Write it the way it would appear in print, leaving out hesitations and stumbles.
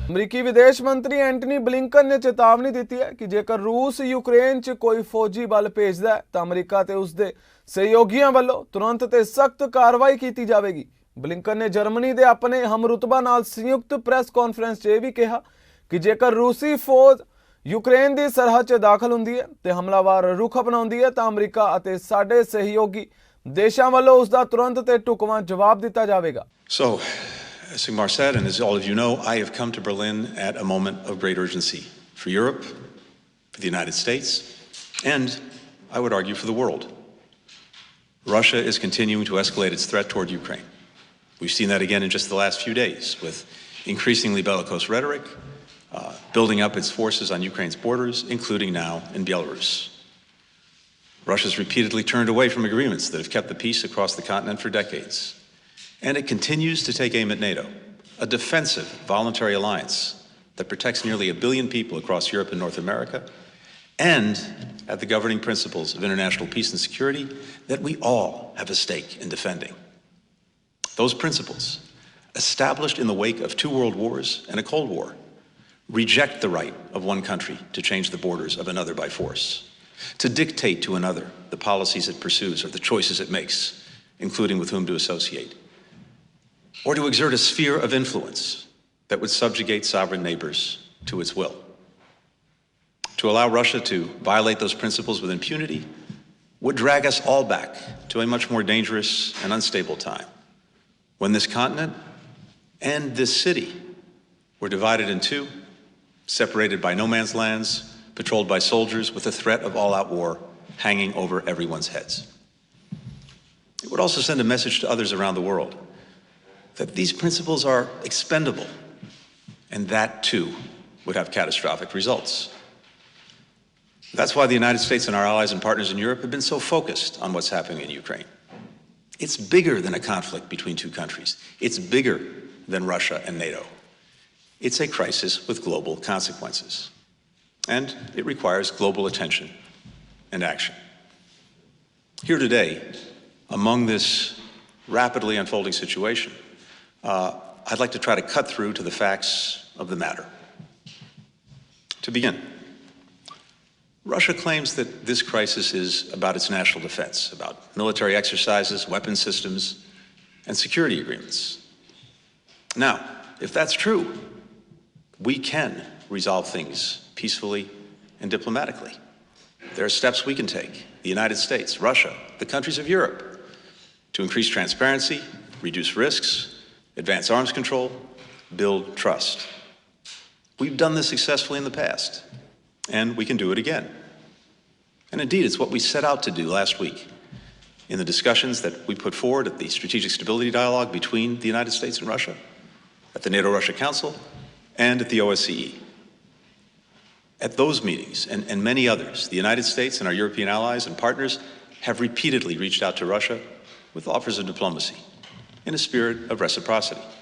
अमरीकी विदेश मंत्री एंटनी ब्लिंकन ने चेतावनी दी है कि जेकर रूस यूक्रेन च कोई फौजी बल भेजदा है तो अमरीका ते उसदे सहयोगियों वालों तुरंत ते सख्त कार्रवाई की जाएगी। ब्लिंकन ने जर्मनी के अपने हमरुतबा नाल संयुक्त प्रैस कॉन्फ्रेंस च भी कहा कि जेकर रूसी फौज यूक्रेन की सरहद च दाखिल होंदी है तो हमलावर रुख अपनाउंदी है तो अमरीका अते साडे सहयोगी देशों वालों उसका तुरंत ते ढुकवां जवाब दिता जाएगा। As Sigmar said, and as all of you know, I have come to Berlin at a moment of great urgency for Europe, for the United States, and I would argue for the world. Russia is continuing to escalate its threat toward Ukraine. We've seen that again in just the last few days with increasingly bellicose rhetoric, building up its forces on Ukraine's borders, including now in Belarus. Russia's repeatedly turned away from agreements that have kept the peace across the continent for decades. And it continues to take aim at NATO, a defensive voluntary alliance that protects nearly 1 billion people across Europe and North America, and at the governing principles of international peace and security that we all have a stake in defending. Those principles, established in the wake of 2 world wars and a Cold War, reject the right of one country to change the borders of another by force, to dictate to another the policies it pursues or the choices it makes, including with whom to associate, or to exert a sphere of influence that would subjugate sovereign neighbors to its will. To allow Russia to violate those principles with impunity would drag us all back to a much more dangerous and unstable time, when this continent and this city were divided in 2, separated by no man's lands, patrolled by soldiers with the threat of all-out war hanging over everyone's heads. It would also send a message to others around the world that these principles are expendable, and that too would have catastrophic results. That's why the United States and our allies and partners in Europe have been so focused on what's happening in Ukraine. It's bigger than a conflict between 2 countries. It's bigger than Russia and NATO. It's a crisis with global consequences, and it requires global attention and action. Here today, among this rapidly unfolding situation, I'd like to try to cut through to the facts of the matter. To begin, Russia claims that this crisis is about its national defense, about military exercises, weapon systems, and security agreements. Now, if that's true, we can resolve things peacefully and diplomatically. There are steps we can take, the United States, Russia, the countries of Europe, to increase transparency, reduce risks, advance arms control, build trust. We've done this successfully in the past, and we can do it again. And indeed, it's what we set out to do last week in the discussions that we put forward at the Strategic Stability Dialogue between the United States and Russia, at the NATO-Russia Council, and at the OSCE. At those meetings, and many others, the United States and our European allies and partners have repeatedly reached out to Russia with offers of diplomacy, in a spirit of reciprocity.